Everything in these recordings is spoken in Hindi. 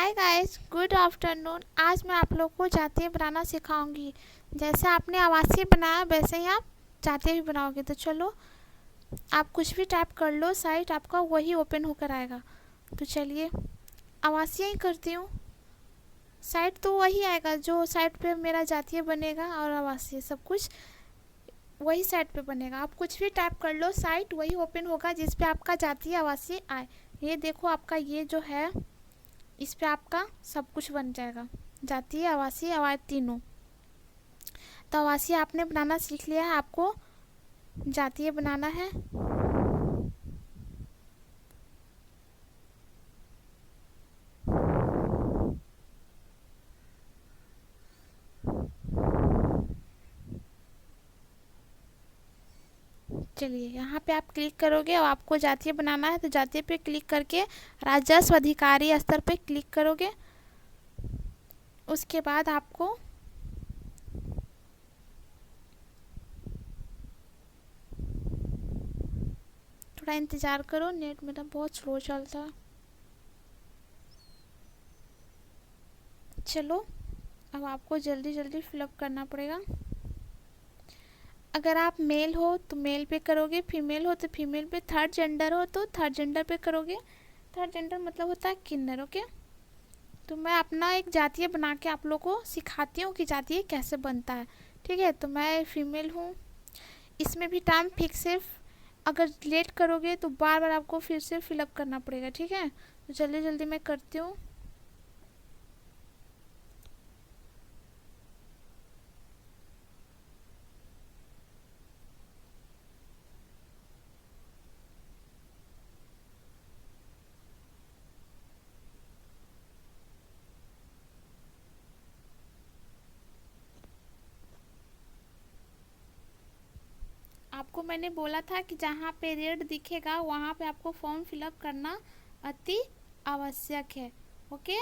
Hi guys, good afternoon. आज मैं आप लोग को जातीय बनाना सिखाऊंगी। जैसे आपने आवासीय बनाया वैसे ही आप जातीय भी बनाओगे। तो चलो, आप कुछ भी टाइप कर लो, साइट आपका वही ओपन होकर आएगा। तो चलिए, आवासीय ही करती हूँ। साइट तो वही आएगा जो साइट पे मेरा जातीय बनेगा, और आवासीय सब कुछ वही साइट पे बनेगा। आप कुछ भी टाइप कर लो, साइट वही ओपन होगा जिस पे आपका जातीय आवासीय आए। ये देखो, आपका ये जो है इस पे आपका सब कुछ बन जाएगा, जातीय आवासीय आवाज तीनों। तो आवासीय आपने बनाना सीख लिया है, आपको जातीय बनाना है। चलिए, यहाँ पे आप क्लिक करोगे और आपको जातीय बनाना है, तो जातीय पे क्लिक करके राजस्व अधिकारी स्तर पे क्लिक करोगे। उसके बाद आपको थोड़ा इंतज़ार करो, नेट मेरा बहुत स्लो चलता है। चलो, अब आपको जल्दी जल्दी फिलअप करना पड़ेगा। अगर आप मेल हो तो मेल पे करोगे, फीमेल हो तो फीमेल पे, थर्ड जेंडर हो तो थर्ड जेंडर पे करोगे। थर्ड जेंडर मतलब होता है किन्नर। ओके, तो मैं अपना एक जातीय बना के आप लोग को सिखाती हूँ कि जातीय कैसे बनता है। ठीक है, तो मैं फीमेल हूँ। इसमें भी टाइम फिक्स है, अगर लेट करोगे तो बार बार आपको फिर से फिलअप करना पड़ेगा। ठीक है, तो जल्दी जल्दी मैं करती हूँ। आपको मैंने बोला था कि जहाँ पे रेड दिखेगा वहाँ पे आपको फॉर्म फिलअप करना अति आवश्यक है। ओके,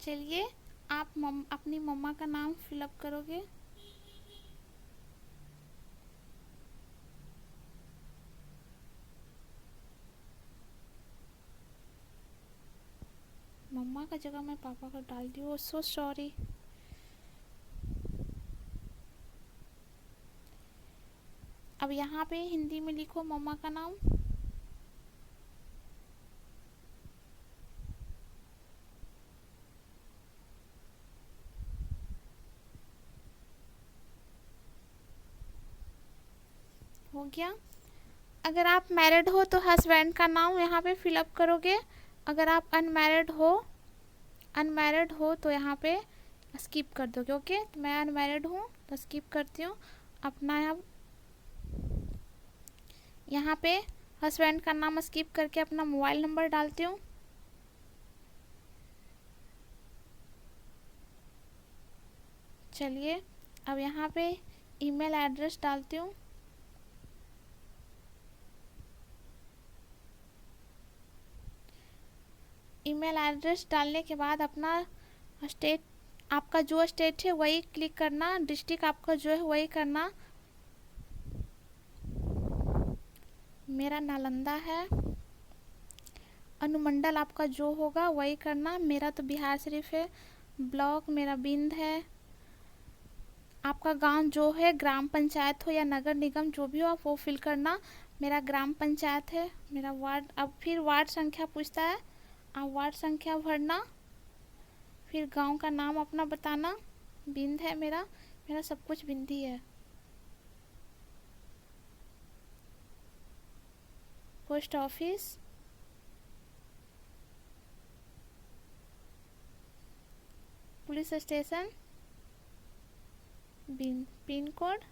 चलिए, आप अपनी मम्मा का नाम फिलअप करोगे। मम्मा का जगह मैं पापा का डाल दी हूँ, सो सॉरी। अब यहाँ पे हिंदी में लिखो मम्मा का नाम। हो गया। अगर आप मैरिड हो तो हस्बैंड का नाम यहाँ पे फिलअप करोगे। अगर आप अनमैरिड हो तो यहाँ पे स्किप कर दोगे। ओके, तो मैं अनमैरिड हूँ तो स्किप करती हूँ। अपना यहाँ पे हस्बैंड का नाम स्किप करके अपना मोबाइल नंबर डालती हूँ। चलिए, अब यहाँ पे ईमेल एड्रेस डालती हूँ। ईमेल एड्रेस डालने के बाद अपना स्टेट, आपका जो स्टेट है वही क्लिक करना, डिस्ट्रिक्ट आपका जो है वही करना। मेरा नालंदा है। अनुमंडल आपका जो होगा वही करना। मेरा तो बिहार शरीफ है। ब्लॉक मेरा बिंद है। आपका गांव जो है, ग्राम पंचायत हो या नगर निगम जो भी हो, आप वो फिल करना। मेरा ग्राम पंचायत है। मेरा वार्ड, अब फिर वार्ड संख्या पूछता है, आप वार्ड संख्या भरना। फिर गांव का नाम अपना बताना। बिंद है मेरा, मेरा सब कुछ बिंदी है। Post office, police station, pin code,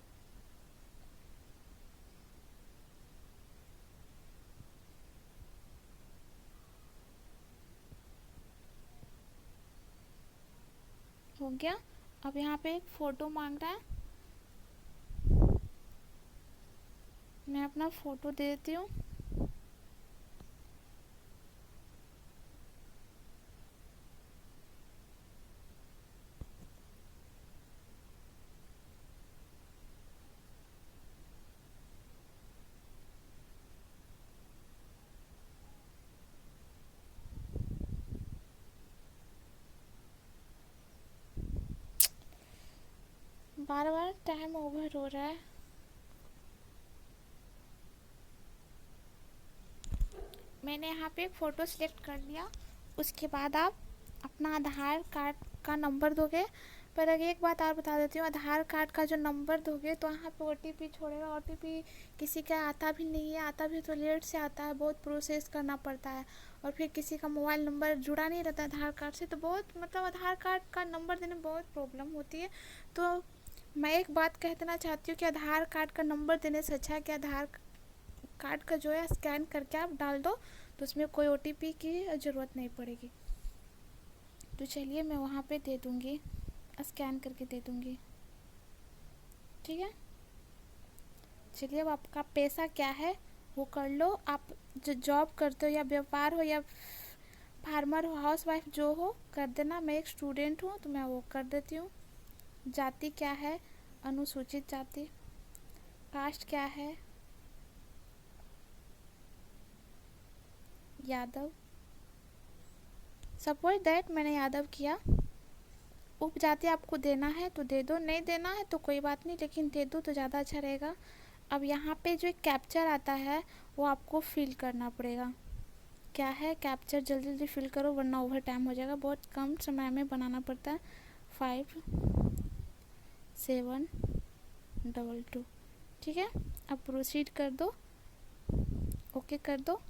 हो गया। अब यहाँ पे एक फ़ोटो मांग रहा है, मैं अपना फ़ोटो दे देती हूँ। बार बार टाइम ओवर हो रहा है। मैंने यहाँ पे फ़ोटो सिलेक्ट कर लिया। उसके बाद आप अपना आधार कार्ड का नंबर दोगे। पर अगर एक बात और बता देती हूँ, आधार कार्ड का जो नंबर दोगे तो वहाँ पे OTP छोड़ेगा। OTP किसी का आता भी नहीं है, आता भी तो लेट से आता है, बहुत प्रोसेस करना पड़ता है। और फिर किसी का मोबाइल नंबर जुड़ा नहीं रहता आधार कार्ड से, तो बहुत मतलब आधार कार्ड का नंबर देने में बहुत प्रॉब्लम होती है। तो मैं एक बात कह देना चाहती हूँ कि आधार कार्ड का नंबर देने से अच्छा है कि आधार कार्ड का जो है स्कैन करके आप डाल दो, तो उसमें कोई OTP की ज़रूरत नहीं पड़ेगी। तो चलिए मैं वहाँ पे दे दूँगी, स्कैन करके दे दूँगी, ठीक है। चलिए अब आपका पैसा क्या है वो कर लो। आप जो जॉब करते हो या व्यापार हो या फार्मर हो, हाउस वाइफ जो हो, कर देना। मैं एक स्टूडेंट हूँ तो मैं वो कर देती हूँ। जाति क्या है? अनुसूचित जाति। कास्ट क्या है? यादव। सपोज दैट मैंने यादव किया। उपजाति आपको देना है तो दे दो, नहीं देना है तो कोई बात नहीं, लेकिन दे दो तो ज़्यादा अच्छा रहेगा। अब यहाँ पे जो कैप्चर आता है वो आपको फिल करना पड़ेगा। क्या है कैप्चर? जल्दी जल्दी फिल करो वरना ओवर टाइम हो जाएगा। बहुत कम समय में बनाना पड़ता है। 5722, ठीक है। अब प्रोसीड कर दो, ओके कर दो।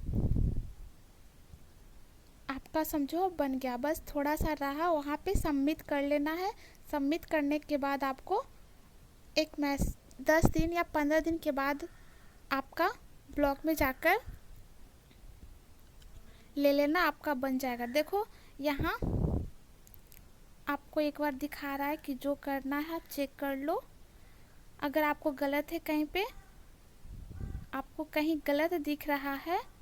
आपका समझो बन गया, बस थोड़ा सा रहा, वहाँ पे सबमिट कर लेना है। सबमिट करने के बाद आपको एक 10 दिन या 15 दिन के बाद आपका ब्लॉक में जाकर ले लेना, आपका बन जाएगा। देखो यहाँ आपको एक बार दिखा रहा है कि जो करना है आप चेक कर लो। अगर आपको गलत है कहीं पे, आपको कहीं गलत दिख रहा है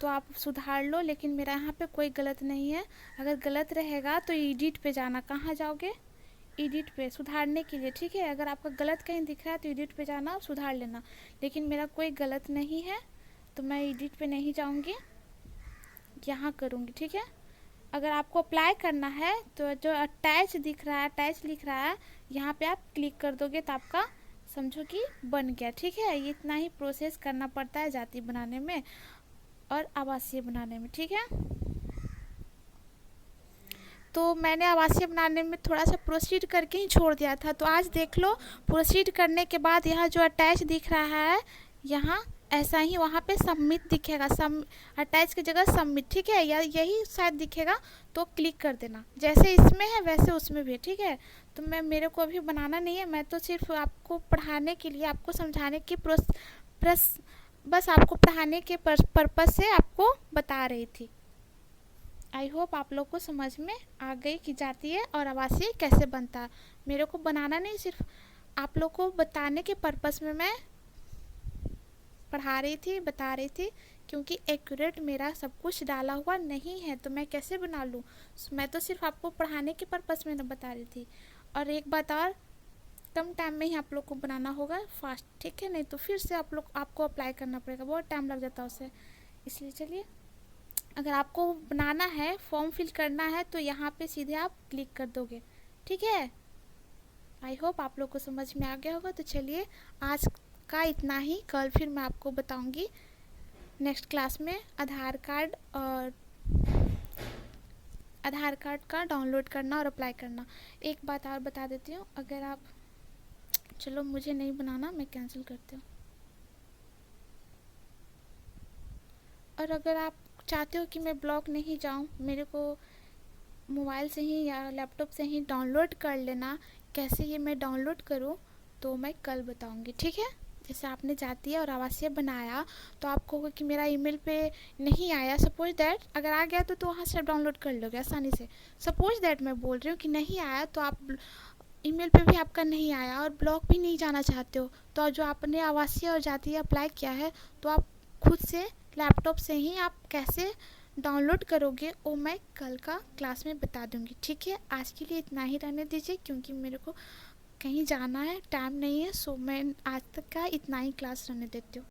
तो आप सुधार लो, लेकिन मेरा यहाँ पे कोई गलत नहीं है। अगर गलत रहेगा तो एडिट पे जाना। कहाँ जाओगे? एडिट पे, सुधारने के लिए, ठीक है। अगर आपका गलत कहीं दिख रहा है तो एडिट पे जाना, सुधार लेना। लेकिन मेरा कोई गलत नहीं है तो मैं एडिट पे नहीं जाऊँगी, यहाँ करूँगी, ठीक है। अगर आपको अप्लाई करना है तो जो अटैच दिख रहा है, अटैच लिख रहा है, यहाँ पे आप क्लिक कर दोगे तो आपका समझो कि बन गया, ठीक है। ये इतना ही प्रोसेस करना पड़ता है जाति बनाने में और आवासीय बनाने में, ठीक है। तो मैंने आवासीय बनाने में थोड़ा सा प्रोसीड करके ही छोड़ दिया था, तो आज देख लो प्रोसीड करने के बाद यहाँ जो अटैच दिख रहा है, यहाँ ऐसा ही वहाँ पे सबमिट दिखेगा। अटैच की जगह सबमिट, ठीक है, या यही शायद दिखेगा, तो क्लिक कर देना। जैसे इसमें है वैसे उसमें भी, ठीक है। तो मेरे को अभी बनाना नहीं है, मैं तो सिर्फ आपको पढ़ाने के लिए, आपको समझाने की बस आपको पढ़ाने के पर्पस से आपको बता रही थी। आई होप आप लोग को समझ में आ गई कि जातीय और आवासीय कैसे बनता है। मेरे को बनाना नहीं, सिर्फ आप लोग को बताने के पर्पस में मैं पढ़ा रही थी, बता रही थी, क्योंकि एक्यूरेट मेरा सब कुछ डाला हुआ नहीं है तो मैं कैसे बना लूँ। मैं तो सिर्फ आपको पढ़ाने के पर्पस में बता रही थी। और एक बात और, कम टाइम में ही आप लोग को बनाना होगा फास्ट, ठीक है, नहीं तो फिर से आपको अप्लाई करना पड़ेगा, बहुत टाइम लग जाता है उससे। इसलिए चलिए, अगर आपको बनाना है, फॉर्म फिल करना है तो यहाँ पे सीधे आप क्लिक कर दोगे, ठीक है। आई होप आप लोग को समझ में आ गया होगा। तो चलिए आज का इतना ही, कल फिर मैं आपको बताऊंगी नेक्स्ट क्लास में आधार कार्ड का डाउनलोड करना और अप्लाई करना। एक बात और बता देती हूँ, अगर आप, चलो मुझे नहीं बनाना, मैं कैंसिल करती हूँ। और अगर आप चाहते हो कि मैं ब्लॉक नहीं जाऊँ, मेरे को मोबाइल से ही या लैपटॉप से ही डाउनलोड कर लेना, कैसे ये मैं डाउनलोड करूँ तो मैं कल बताऊँगी, ठीक है। जैसे आपने जातीय और आवासीय बनाया तो आपको होगा कि मेरा ईमेल पे नहीं आया, सपोज दैट अगर आ गया तो वहाँ से आप डाउनलोड कर लोगे आसानी से। सपोज दैट मैं बोल रही हूँ कि नहीं आया तो आप ईमेल पे भी आपका नहीं आया और ब्लॉक भी नहीं जाना चाहते हो, तो जो आपने आवासीय और जातीय अप्लाई किया है तो आप खुद से लैपटॉप से ही आप कैसे डाउनलोड करोगे वो मैं कल का क्लास में बता दूंगी। ठीक है, आज के लिए इतना ही रहने दीजिए क्योंकि मेरे को कहीं जाना है, टाइम नहीं है, सो मैं आज तक का इतना ही क्लास रहने देती हूँ।